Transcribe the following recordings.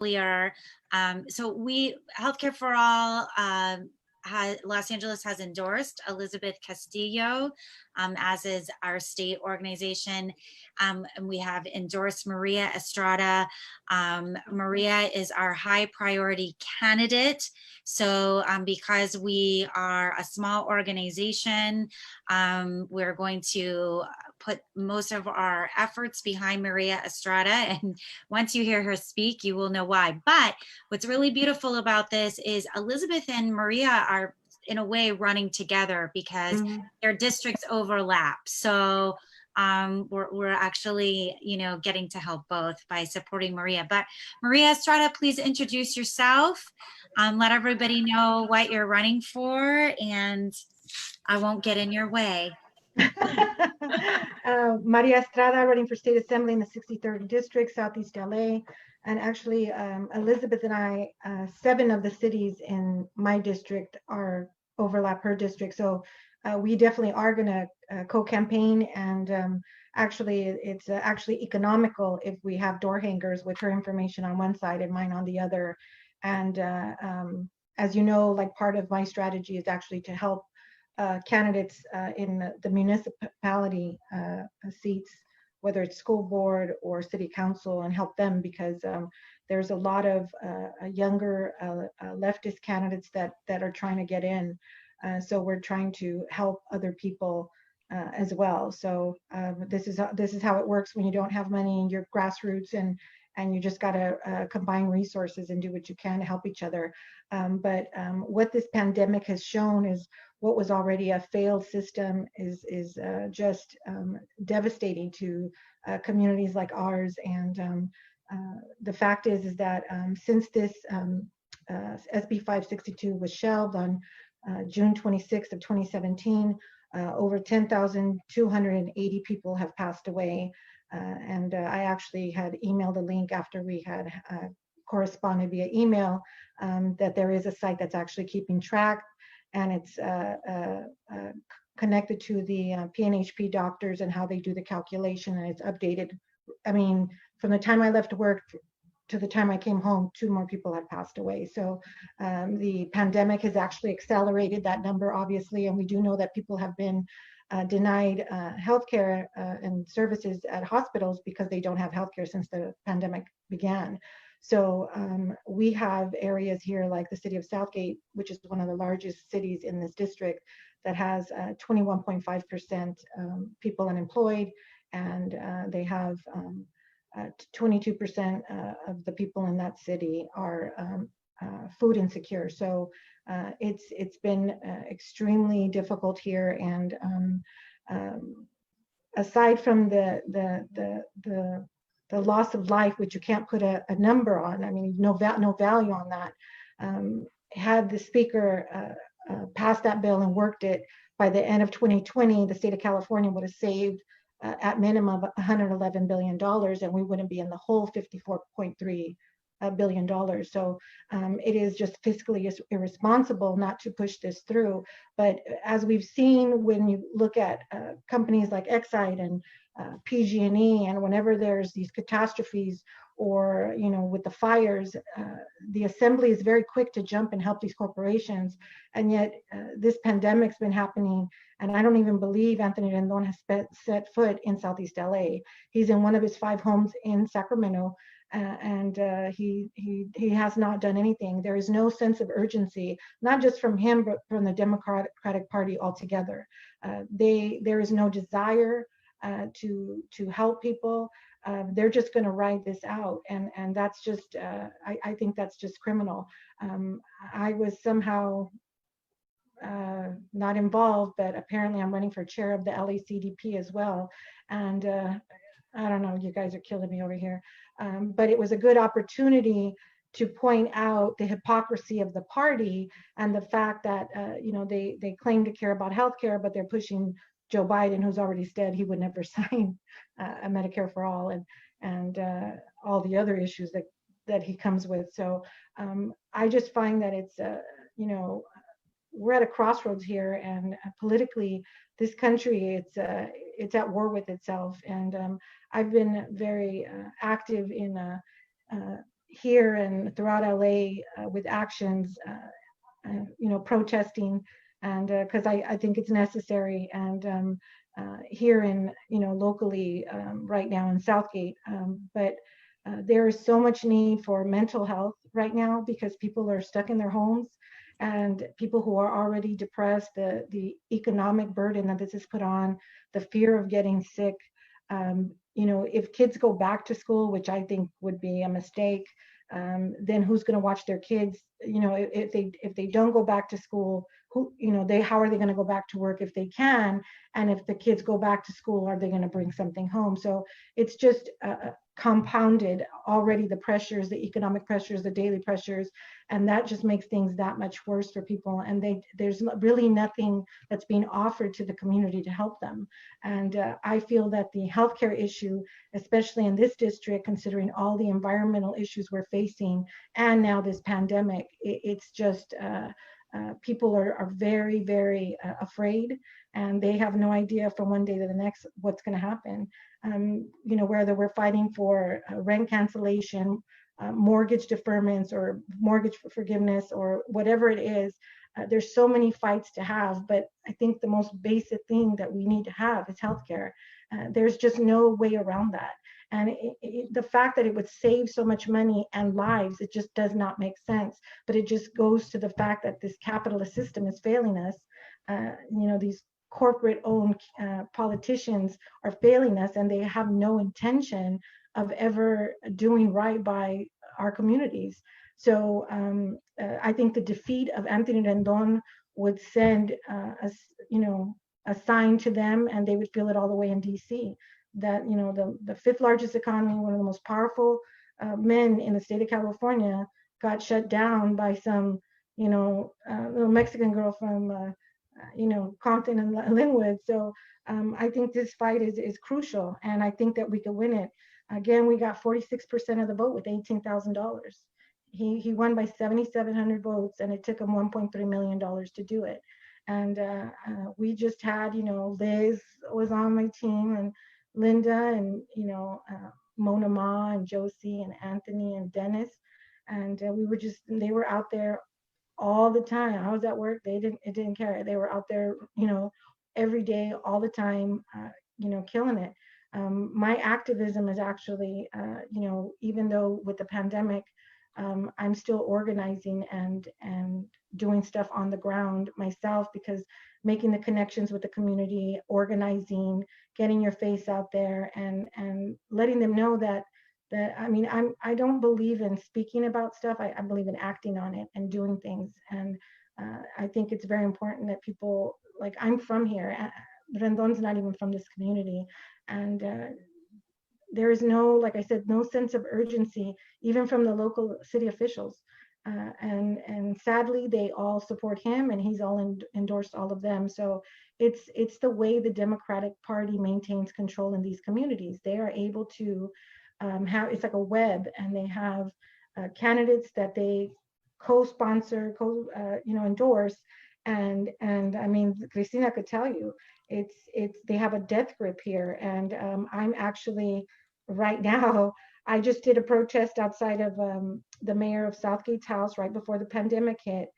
earlier. So Healthcare for All, Los Angeles has endorsed Elizabeth Castillo, as is our state organization. And we have endorsed Maria Estrada. Maria is our high priority candidate. So because we are a small organization, we're going to put most of our efforts behind Maria Estrada. And once you hear her speak, you will know why. But what's really beautiful about this is Elizabeth and Maria are in a way running together because their districts overlap. So we're actually, getting to help both by supporting Maria. But Maria Estrada, please introduce yourself. Let everybody know what you're running for, and I won't get in your way. Maria Estrada, running for state assembly in the 63rd district, Southeast LA. And actually, Elizabeth and I, 7 of the cities in my district overlap her district. So we definitely are going to co-campaign. And actually, it's actually economical if we have door hangers with her information on one side and mine on the other. And as you know, like part of my strategy is actually to help candidates in the municipality seats, whether it's school board or city council, and help them because there's a lot of younger leftist candidates that are trying to get in. So we're trying to help other people as well. So this is how it works when you don't have money and you're grassroots, and you just got to combine resources and do what you can to help each other. But what this pandemic has shown is what was already a failed system is just devastating to communities like ours. And the fact is that since this SB 562 was shelved on June 26th of 2017, over 10,280 people have passed away. And I actually had emailed a link after we had corresponded via email that there is a site that's actually keeping track, and it's connected to the PNHP doctors and how they do the calculation, and it's updated. I mean, from the time I left work to the time I came home, 2 more people had passed away. So the pandemic has actually accelerated that number, obviously, and we do know that people have been denied healthcare and services at hospitals because they don't have healthcare since the pandemic began. So we have areas here like the city of Southgate, which is one of the largest cities in this district, that has 21.5% people unemployed, and they have 22% of the people in that city are food insecure. So it's been extremely difficult here. And aside from the loss of life, which you can't put a number on, I mean, no value on that. Had the speaker passed that bill and worked it, by the end of 2020, the state of California would have saved at minimum $111 billion, and we wouldn't be in the whole $54.3 billion. So it is just fiscally irresponsible not to push this through. But as we've seen, when you look at companies like Exide and PG&E, and whenever there's these catastrophes, or with the fires, the assembly is very quick to jump and help these corporations. And yet this pandemic's been happening, and I don't even believe Anthony Rendon has set foot in Southeast LA. He's in one of his 5 homes in Sacramento, and he has not done anything. There is no sense of urgency, not just from him, but from the Democratic Party altogether. There is no desire to help people. They're just going to ride this out, and that's just I think that's just criminal. I was somehow not involved, but apparently I'm running for chair of the LACDP as well, and I don't know, you guys are killing me over here, but it was a good opportunity to point out the hypocrisy of the party, and the fact that they claim to care about healthcare, but they're pushing Joe Biden, who's already said he would never sign a Medicare for all, and all the other issues that he comes with. So I just find that it's we're at a crossroads here, and politically, this country, it's at war with itself. And I've been very active in here and throughout LA with actions, protesting, and because I think it's necessary. And here in, locally right now in Southgate, but there is so much need for mental health right now because people are stuck in their homes, and people who are already depressed, the economic burden that this has put on, the fear of getting sick. If kids go back to school, which I think would be a mistake, then who's going to watch their kids? If they don't go back to school, how are they going to go back to work if they can? And if the kids go back to school, are they going to bring something home? So it's just compounded already, the pressures, the economic pressures, the daily pressures, and that just makes things that much worse for people. And there's really nothing that's being offered to the community to help them. And I feel that the healthcare issue, especially in this district, considering all the environmental issues we're facing, and now this pandemic, it's just people are very, very afraid, and they have no idea from one day to the next what's going to happen. Whether we're fighting for rent cancellation, mortgage deferments, or mortgage forgiveness, or whatever it is, there's so many fights to have. But I think the most basic thing that we need to have is healthcare. There's just no way around that. And the fact that it would save so much money and lives, it just does not make sense. But it just goes to the fact that this capitalist system is failing us. These corporate owned politicians are failing us, and they have no intention of ever doing right by our communities. So I think the defeat of Anthony Rendon would send a sign to them, and they would feel it all the way in DC, that the fifth largest economy, one of the most powerful men in the state of California, got shut down by some little Mexican girl from Compton and Linwood. So I think this fight is crucial, and I think that we can win it. Again, we got 46% of the vote with $18,000. He won by 7,700 votes, and it took him $1.3 million to do it. And we just had, Liz was on my team, and Linda, and Mona Ma, and Josie, and Anthony, and Dennis, and they were out there all the time. I was at work, it didn't care. They were out there, every day, all the time, killing it. My activism is actually, even though with the pandemic, I'm still organizing and doing stuff on the ground myself, because making the connections with the community, organizing, getting your face out there, and letting them know that I don't believe in speaking about stuff. I believe in acting on it and doing things. And I think it's very important that people, like, I'm from here. Rendon's not even from this community, and there is no, like I said, no sense of urgency, even from the local city officials. And sadly, they all support him, and he's all endorsed all of them. So it's the way the Democratic Party maintains control in these communities. They are able to it's like a web, and they have candidates that they co-sponsor, endorse, and I mean, Cristina could tell you, it's they have a death grip here. And I'm actually right now, I just did a protest outside of the mayor of Southgate's house right before the pandemic hit,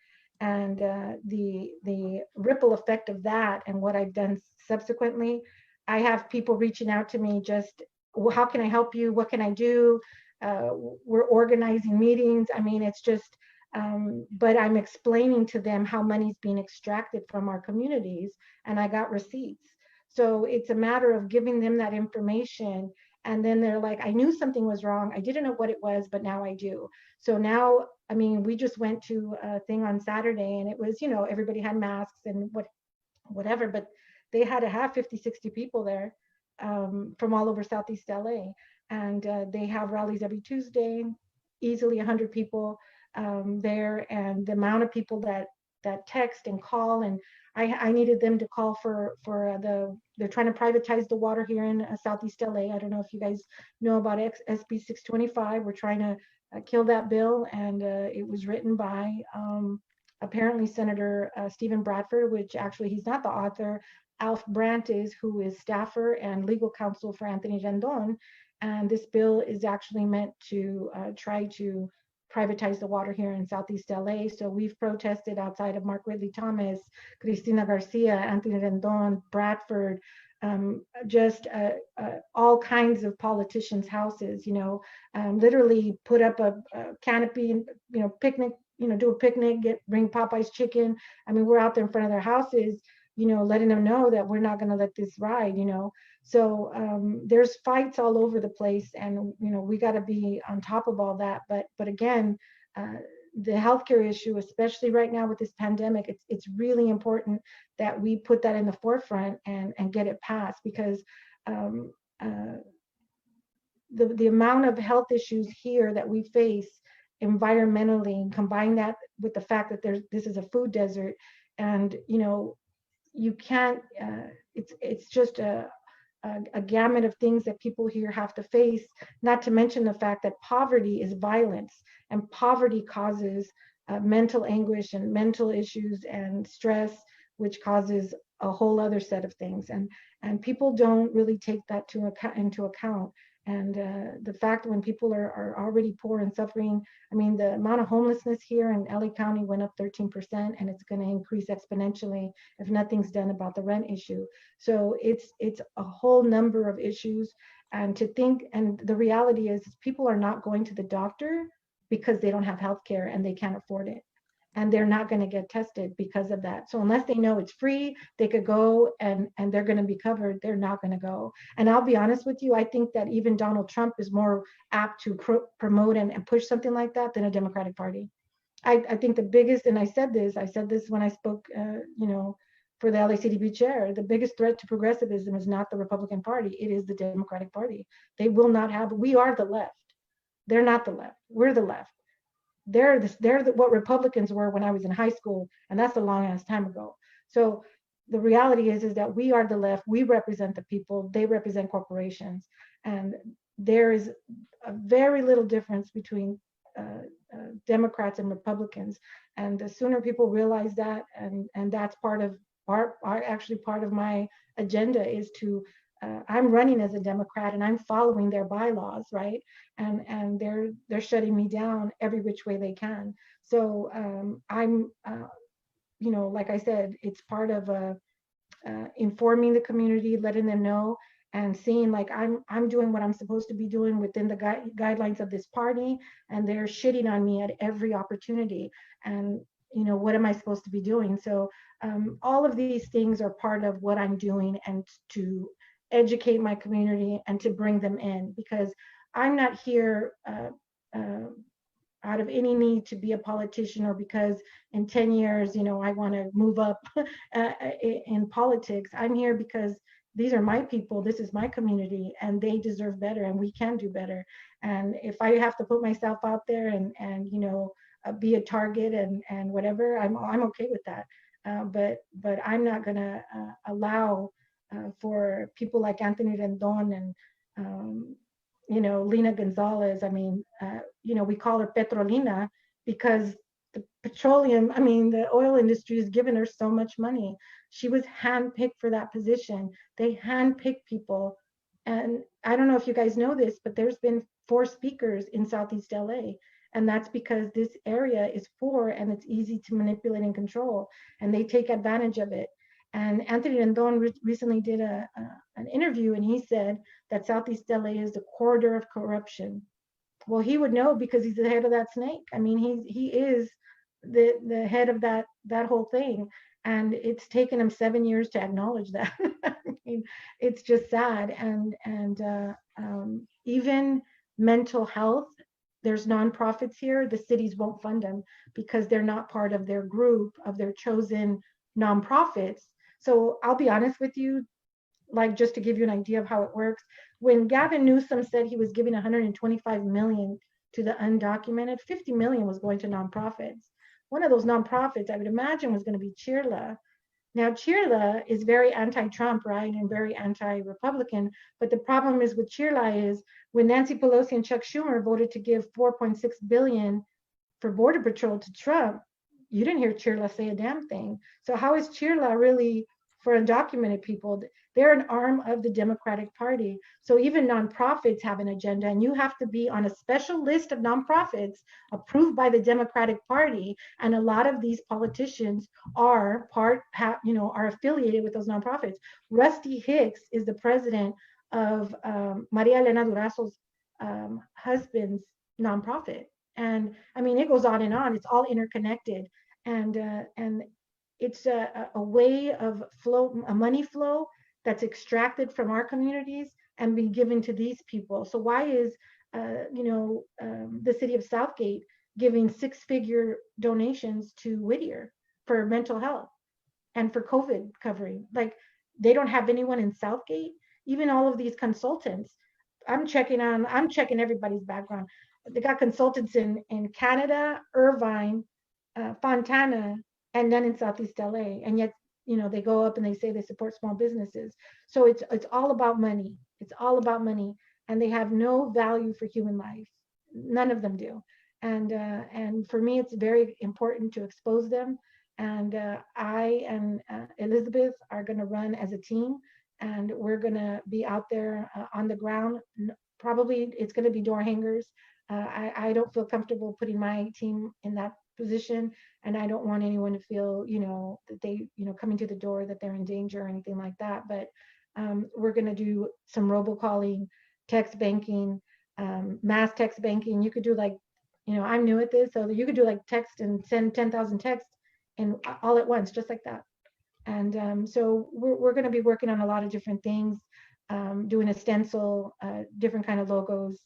and the ripple effect of that and what I've done subsequently. I have people reaching out to me, just, well, how can I help you? What can I do? We're organizing meetings. I mean, it's just, but I'm explaining to them how money's being extracted from our communities, and I got receipts. So it's a matter of giving them that information. And then they're like, I knew something was wrong. I didn't know what it was, but now I do. So now, I mean, we just went to a thing on Saturday, and it was, everybody had masks and whatever, but they had to have 50, 60 people there from all over Southeast LA. And they have rallies every Tuesday, easily 100 people there. And the amount of people that text and call, and I needed them to call for they're trying to privatize the water here in Southeast LA. I don't know if you guys know about SB 625. We're trying to kill that bill, and it was written by apparently Senator Stephen Bradford, which actually he's not the author. Alf Brandt is, who is staffer and legal counsel for Anthony Rendon. And this bill is actually meant to try to privatize the water here in Southeast LA. So we've protested outside of Mark Ridley Thomas, Cristina Garcia, Anthony Rendon, Bradford, just all kinds of politicians' houses, literally put up a canopy and, picnic, do a picnic, bring Popeye's chicken. I mean, we're out there in front of their houses, letting them know that we're not going to let this ride, So there's fights all over the place, and we got to be on top of all that. But again, the healthcare issue, especially right now with this pandemic, it's really important that we put that in the forefront and get it passed, because the amount of health issues here that we face environmentally, and combine that with the fact that this is a food desert, and you can't. It's just a gamut of things that people here have to face, not to mention the fact that poverty is violence, and poverty causes mental anguish and mental issues and stress, which causes a whole other set of things. And people don't really take that into account. And the fact when people are already poor and suffering, I mean, the amount of homelessness here in LA County went up 13%, and it's going to increase exponentially if nothing's done about the rent issue. So it's a whole number of issues. And the reality is people are not going to the doctor because they don't have health care and they can't afford it. And they're not going to get tested because of that. So unless they know it's free, they could go and they're going to be covered, they're not going to go. And I'll be honest with you, I think that even Donald Trump is more apt to promote and push something like that than a Democratic Party. I think the biggest, and I said this when I spoke, for the LACDB chair, the biggest threat to progressivism is not the Republican Party, it is the Democratic Party. They will not have, we are the left. They're not the left, we're the left. They're what Republicans were when I was in high school, and that's a long ass time ago. So the reality is that we are the left. We represent the people. They represent corporations, and there is a very little difference between Democrats and Republicans. And the sooner people realize that, and that's part of my agenda, is to I'm running as a Democrat and I'm following their bylaws, right? And they're shutting me down every which way they can. So I'm, like I said, it's part of informing the community, letting them know, and seeing like I'm doing what I'm supposed to be doing within the guidelines of this party, and they're shitting on me at every opportunity. And what am I supposed to be doing? So all of these things are part of what I'm doing, and to educate my community and to bring them in, because I'm not here out of any need to be a politician, or because in 10 years, I want to move up in politics. I'm here because these are my people, this is my community, and they deserve better, and we can do better. And if I have to put myself out there and be a target and whatever, I'm okay with that. But I'm not going to allow for people like Anthony Rendon and Lina Gonzalez. I mean, we call her Petrolina because the the oil industry has given her so much money. She was handpicked for that position. They handpick people. And I don't know if you guys know this, but there's been 4 speakers in Southeast LA. And that's because this area is poor and it's easy to manipulate and control. And they take advantage of it. And Anthony Rendon recently did an interview, and he said that Southeast LA is the corridor of corruption. Well, he would know because he's the head of that snake. I mean, he is the head of that whole thing. And it's taken him 7 years to acknowledge that. I mean, it's just sad. And even mental health, there's nonprofits here, the cities won't fund them because they're not part of their group, of their chosen nonprofits. So I'll be honest with you, like just to give you an idea of how it works, when Gavin Newsom said he was giving 125 million to the undocumented, 50 million was going to nonprofits. One of those nonprofits I would imagine was going to be Cheerla. Now, Cheerla is very anti-Trump, right, and very anti-Republican. But the problem is with Cheerla is when Nancy Pelosi and Chuck Schumer voted to give 4.6 billion for Border Patrol to Trump, you didn't hear Cheerla say a damn thing. So how is Cheerla really for undocumented people. They're an arm of the Democratic Party. So even nonprofits have an agenda, and you have to be on a special list of nonprofits approved by the Democratic Party. And a lot of these politicians are are affiliated with those nonprofits. Rusty Hicks is the president of Maria Elena Durazo's husband's nonprofit. And I mean, it goes on and on. It's all interconnected, and it's a way of a money flow that's extracted from our communities and be given to these people. So why is the city of Southgate giving six-figure donations to Whittier for mental health and for COVID covering? Like, they don't have anyone in Southgate. Even all of these consultants, I'm checking everybody's background. They got consultants in Canada, Irvine, Fontana, and none in Southeast LA. And yet, they go up and they say they support small businesses. So it's all about money. It's all about money, and they have no value for human life. None of them do. And for me, it's very important to expose them. And I and Elizabeth are going to run as a team, and we're going to be out there on the ground. Probably it's going to be door hangers. I don't feel comfortable putting my team in that position, and I don't want anyone to feel, that they, coming to the door, that they're in danger or anything like that. But we're going to do some robocalling, text banking, mass text banking. You could do like, I'm new at this, so you could do like text and send 10,000 texts and all at once, just like that. And so we're going to be working on a lot of different things, doing a stencil, different kind of logos,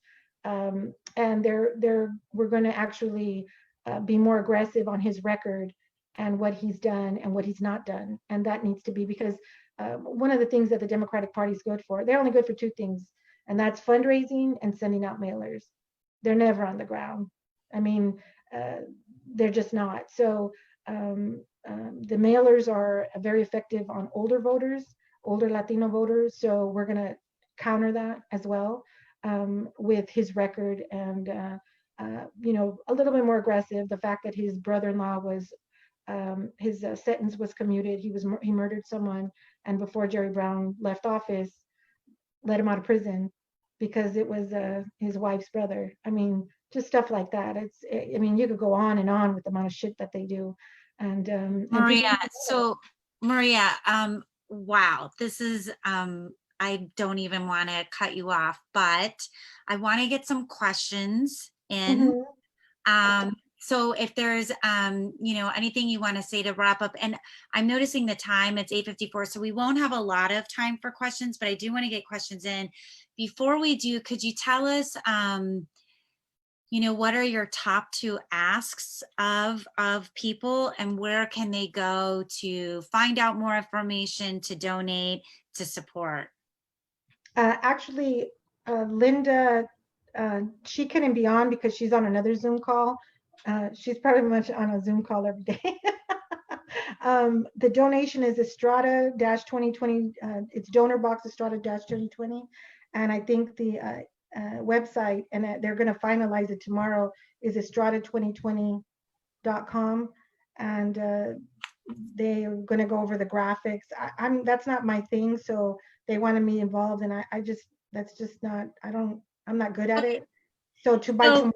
and we're going to actually be more aggressive on his record and what he's done and what he's not done. And that needs to be, because one of the things that the Democratic Party is good for, they're only good for two things, and that's fundraising and sending out mailers. They're never on the ground. I mean, they're just not. So the mailers are very effective on older voters, older Latino voters. So we're going to counter that as well with his record, and a little bit more aggressive. The fact that his brother-in-law was his sentence was commuted. He murdered someone, and before Jerry Brown left office, let him out of prison because it was his wife's brother. I mean, just stuff like that. I mean, you could go on and on with the amount of shit that they do. And Maria, wow, this is I don't even want to cut you off, but I want to get some questions in. So if there's anything you want to say to wrap up, and I'm noticing the time, it's 8:54, so we won't have a lot of time for questions, but I do want to get questions in. Before we do, could you tell us what are your top two asks of people, and where can they go to find out more information, to donate, to support? Actually, Linda, she couldn't be on because she's on another Zoom call. She's pretty much on a Zoom call every day. The donation is Estrada-2020. It's donor box Estrada-2020. And I think the website, and they're going to finalize it tomorrow, is Estrada2020.com. And they're going to go over the graphics. That's not my thing. So they wanted me involved, and that's just not, I'm not good at it. So tomorrow.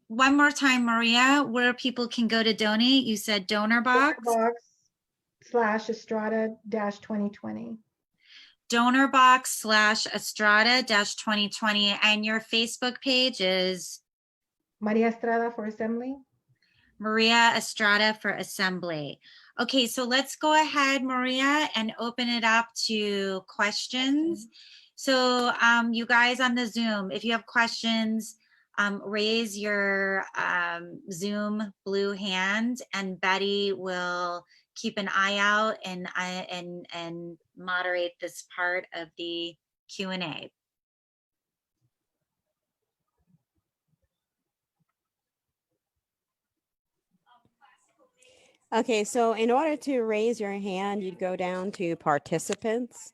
One more time, Maria, where people can go to donate. You said donor box / Estrada-2020. Donor box / Estrada-2020. And your Facebook page is Maria Estrada for Assembly. Maria Estrada for Assembly. Okay, so let's go ahead, Maria, and open it up to questions. So you guys on the Zoom, if you have questions, raise your Zoom blue hand, and Betty will keep an eye out and moderate this part of the Q&A. Okay, so in order to raise your hand, you'd go down to participants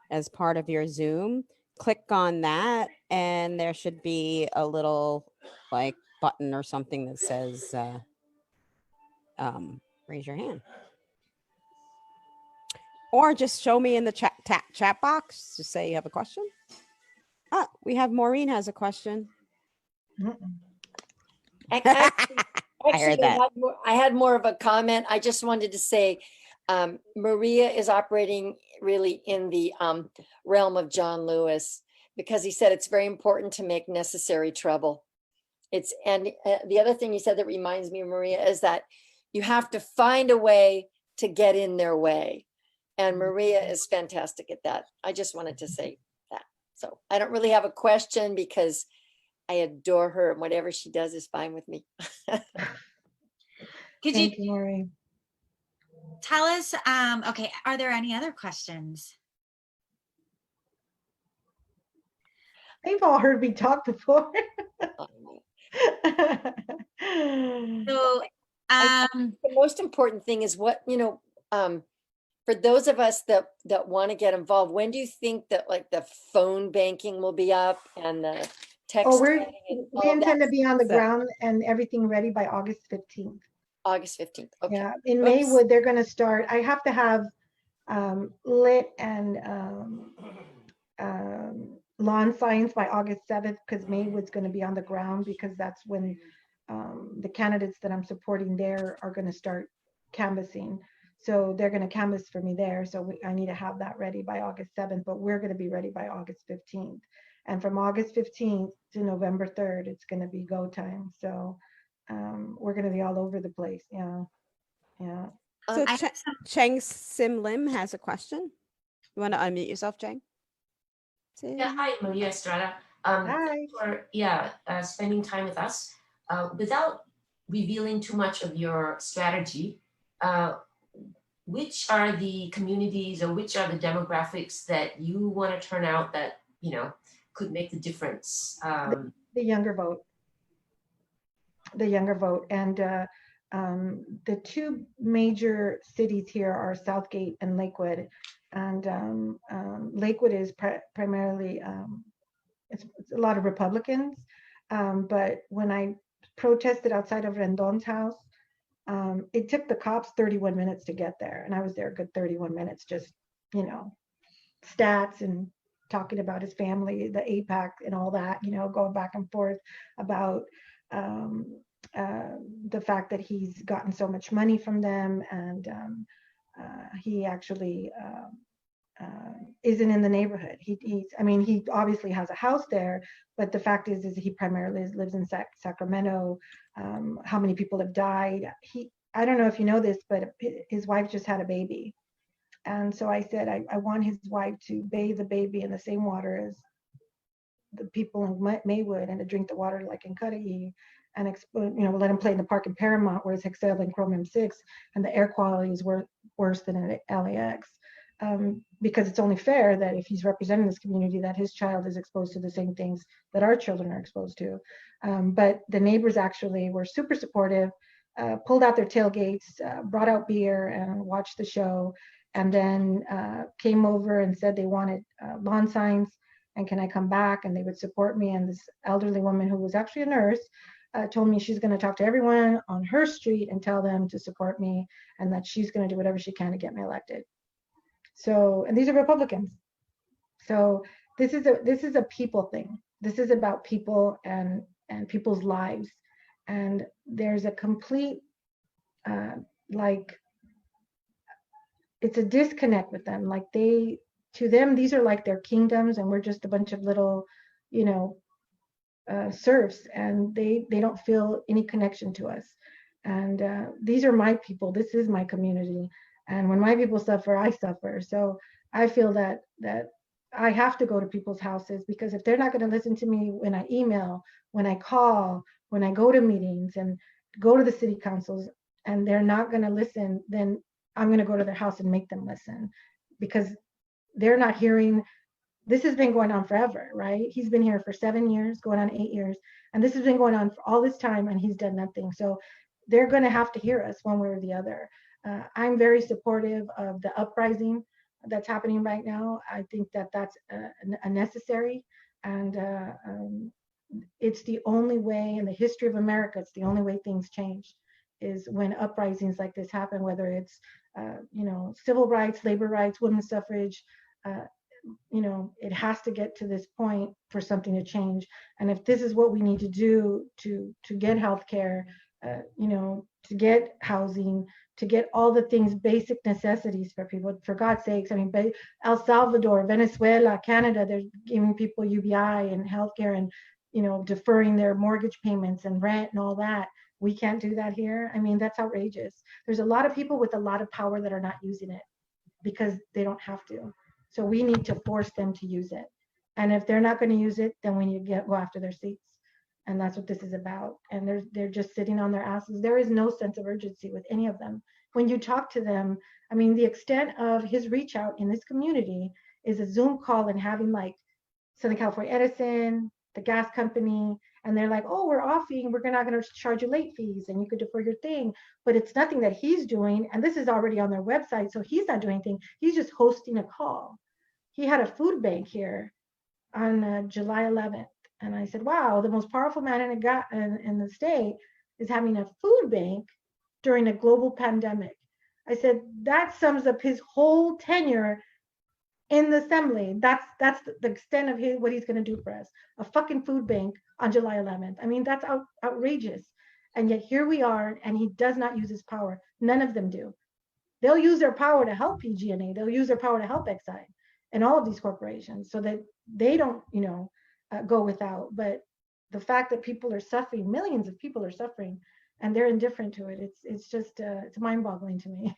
as part of your Zoom. Click on that, and there should be a little like button or something that says raise your hand. Or just show me in the chat box. Just say you have a question. Ah, we have Maureen has a question. Actually, I heard that. I had more of a comment. I just wanted to say, Maria is operating really in the realm of John Lewis, because he said it's very important to make necessary trouble. And the other thing he said that reminds me of Maria is that you have to find a way to get in their way. And Maria is fantastic at that. I just wanted to say that. So I don't really have a question because I adore her, and whatever she does is fine with me. Could Thank you you, Maureen. tell us, okay, are there any other questions? They've all heard me talk before. So, The most important thing is what, for those of us that want to get involved, when do you think that like the phone banking will be up and the text? Oh, and we all intend that to be on the stuff? ground and everything ready by August 15th. August 15th. Okay. Yeah, in Oops. Maywood, they're going to start. I have to have lit and lawn signs by August 7th, because Maywood's going to be on the ground, because that's when the candidates that I'm supporting there are going to start canvassing. So they're going to canvass for me there. So I need to have that ready by August 7th, but we're going to be ready by August 15th. And from August 15th to November 3rd, it's going to be go time. So we're going to be all over the place. Yeah. Yeah. So I have Cheng Sim Lim has a question. You want to unmute yourself, Cheng? Yeah, hi, Maria Estrada. Hi. For spending time with us. Without revealing too much of your strategy, which are the communities or which are the demographics that you want to turn out that could make the difference? The younger vote. The younger vote. And the two major cities here are Southgate and Lakewood. And Lakewood is primarily, it's a lot of Republicans. But when I protested outside of Rendon's house, it took the cops 31 minutes to get there. And I was there a good 31 minutes, just, stats and talking about his family, the APAC and all that, going back and forth about the fact that he's gotten so much money from them, and he actually isn't in the neighborhood. He obviously has a house there, but the fact is he primarily lives in Sacramento. How many people have died? I don't know if you know this, but his wife just had a baby. And so I said, I want his wife to bathe the baby in the same water as the people in Maywood, and to drink the water like in Cudahy, and let him play in the park in Paramount where it's hexyl and chromium-6, and the air quality is worse than at LAX. Because it's only fair that if he's representing this community, that his child is exposed to the same things that our children are exposed to. But the neighbors actually were super supportive, pulled out their tailgates, brought out beer and watched the show, and then came over and said they wanted lawn signs, and can I come back? And they would support me. And this elderly woman, who was actually a nurse, told me she's going to talk to everyone on her street and tell them to support me, and that she's going to do whatever she can to get me elected. So, and these are Republicans. So this is a people thing. This is about people and people's lives. And there's a complete, it's a disconnect with them. Like to them, these are like their kingdoms, and we're just a bunch of little, serfs, and they don't feel any connection to us. And these are my people. This is my community. And when my people suffer, I suffer. So I feel that I have to go to people's houses, because if they're not going to listen to me when I email, when I call, when I go to meetings and go to the city councils, and they're not going to listen, then I'm going to go to their house and make them listen, because they're not hearing. This has been going on forever, right? He's been here for 7 years, going on 8 years. And this has been going on for all this time, and he's done nothing. So they're going to have to hear us one way or the other. I'm very supportive of the uprising that's happening right now. I think that that's a necessary, and it's the only way in the history of America. It's the only way things change, is when uprisings like this happen, whether it's, civil rights, labor rights, women's suffrage, it has to get to this point for something to change. And if this is what we need to do to get healthcare, to get housing, to get all the things, basic necessities for people, for God's sakes. I mean, El Salvador, Venezuela, Canada, they're giving people UBI and healthcare and, deferring their mortgage payments and rent and all that. We can't do that here. I mean, that's outrageous. There's a lot of people with a lot of power that are not using it because they don't have to. So we need to force them to use it. And if they're not going to use it, then we need to go after their seats. And that's what this is about. And they're just sitting on their asses. There is no sense of urgency with any of them. When you talk to them, I mean, the extent of his reach out in this community is a Zoom call and having like Southern California Edison, the gas company, and they're like, oh, we're offing, we're not going to charge you late fees and you could defer your thing. But it's nothing that he's doing. And this is already on their website. So he's not doing anything. He's just hosting a call. He had a food bank here on July 11th. And I said, wow, the most powerful man in the state is having a food bank during a global pandemic. I said, that sums up his whole tenure in the assembly. That's the extent of what he's going to do for us. A fucking food bank on July 11th. I mean, that's outrageous. And yet here we are, and he does not use his power. None of them do. They'll use their power to help PG&E. They'll use their power to help Exide and all of these corporations so that they don't, go without. But the fact that people are suffering, millions of people are suffering, and they're indifferent to it. It's just it's mind-boggling to me.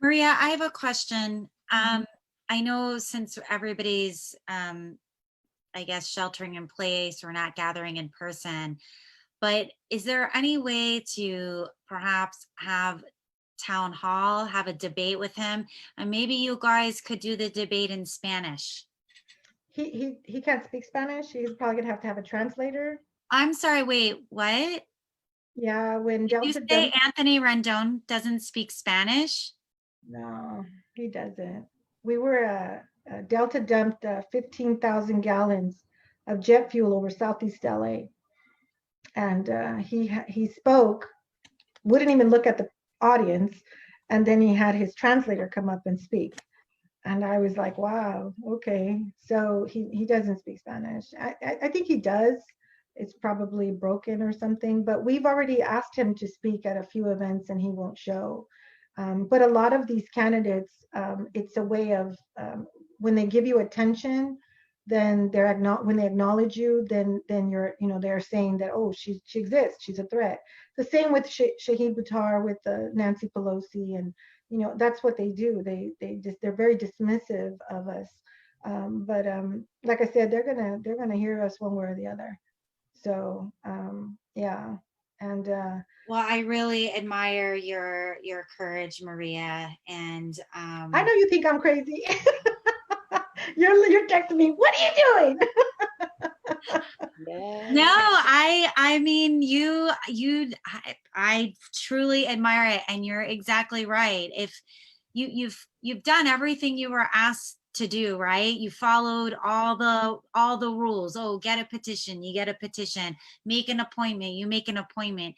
Maria, I have a question. I know since everybody's, I guess, sheltering in place or not gathering in person, but is there any way to perhaps have town hall, have a debate with him, and maybe you guys could do the debate in Spanish? He can't speak Spanish. He's probably gonna have to have a translator. I'm sorry, wait, what? Yeah, when Did you say Anthony Rendon doesn't speak Spanish? No, he doesn't. We were Delta dumped 15,000 gallons of jet fuel over Southeast LA, and he spoke, wouldn't even look at the audience, and then he had his translator come up and speak. And I was like, wow, okay. So he doesn't speak Spanish. I think he does. It's probably broken or something, but we've already asked him to speak at a few events and he won't show. But a lot of these candidates, it's a way of, when they give you attention, then when they acknowledge you, then you're, they're saying that, oh, she exists, she's a threat. The same with Shahid Buttar, with Nancy Pelosi, and that's what they do. They're very dismissive of us. But like I said, they're gonna hear us one way or the other. So yeah, and well, I really admire your courage, Maria, and I know you think I'm crazy. You're texting me. What are you doing? Yes. No, I mean I truly admire it, and you're exactly right. If you've done everything you were asked to do, right? You followed all the rules. Oh, get a petition, you get a petition, make an appointment, you make an appointment.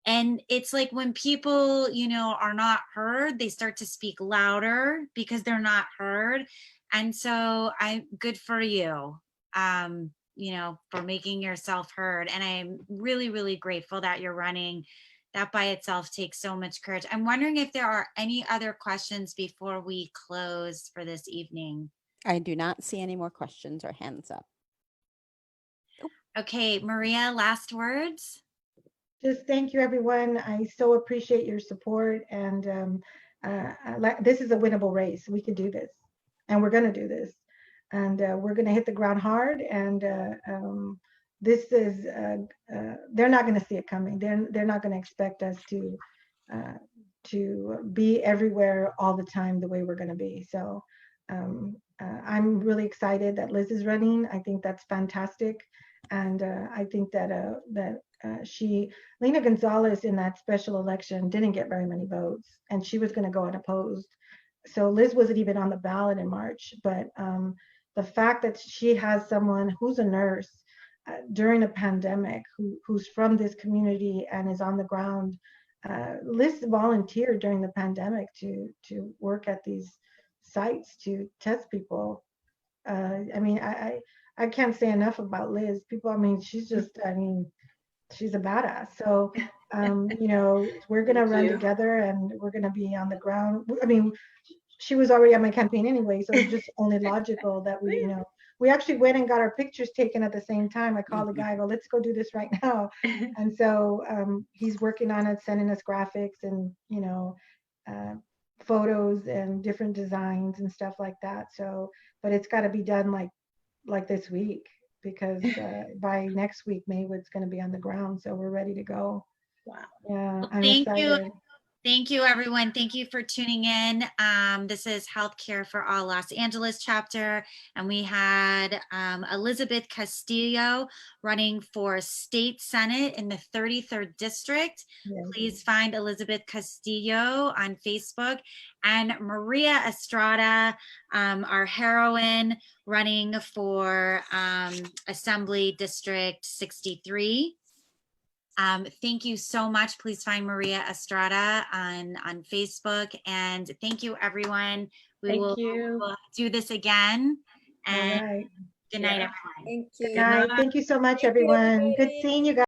And it's like when people, are not heard, they start to speak louder because they're not heard. And so good for you. For making yourself heard. And I'm really, really grateful that you're running. That by itself takes so much courage. I'm wondering if there are any other questions before we close for this evening. I do not see any more questions or hands up. Okay, Maria, last words. Just thank you, everyone. I so appreciate your support. And this is a winnable race. We could do this. And we're going to do this. And we're going to hit the ground hard. And this is, they're not going to see it coming. They're not going to expect us to be everywhere all the time the way we're going to be. So I'm really excited that Liz is running. I think that's fantastic. And I think that Lena Gonzalez in that special election didn't get very many votes, and she was going to go unopposed. So Liz wasn't even on the ballot in March. But the fact that she has someone who's a nurse, during a pandemic, who's from this community and is on the ground. Liz volunteered during the pandemic to work at these sites to test people. I mean, I can't say enough about Liz. People, I mean, she's just, I mean, she's a badass. So, you know, we're gonna run together and we're gonna be on the ground. I mean, she was already on my campaign anyway, so it's just only logical that we, you know, we actually went and got our pictures taken at the same time. I called the guy, I go, let's go do this right now. And so he's working on it, sending us graphics and, you know, photos and different designs and stuff like that. So, but it's got to be done like this week, because by next week, Maywood's going to be on the ground. So we're ready to go. Wow. Yeah, Well, I'm thank excited. you. Thank you, everyone. Thank you for tuning in. This is Healthcare for All Los Angeles chapter, and we had Elizabeth Castillo running for state senate in the 33rd district. Yes. Please find Elizabeth Castillo on Facebook, and Maria Estrada, our heroine, running for Assembly District 63. Thank you so much. Please find Maria Estrada on Facebook, and thank you, everyone. We will do this again, and All right. good night, Yeah. everyone. Thank you. Good night. Thank you so much, Thank you, everyone. Good everybody. seeing you guys.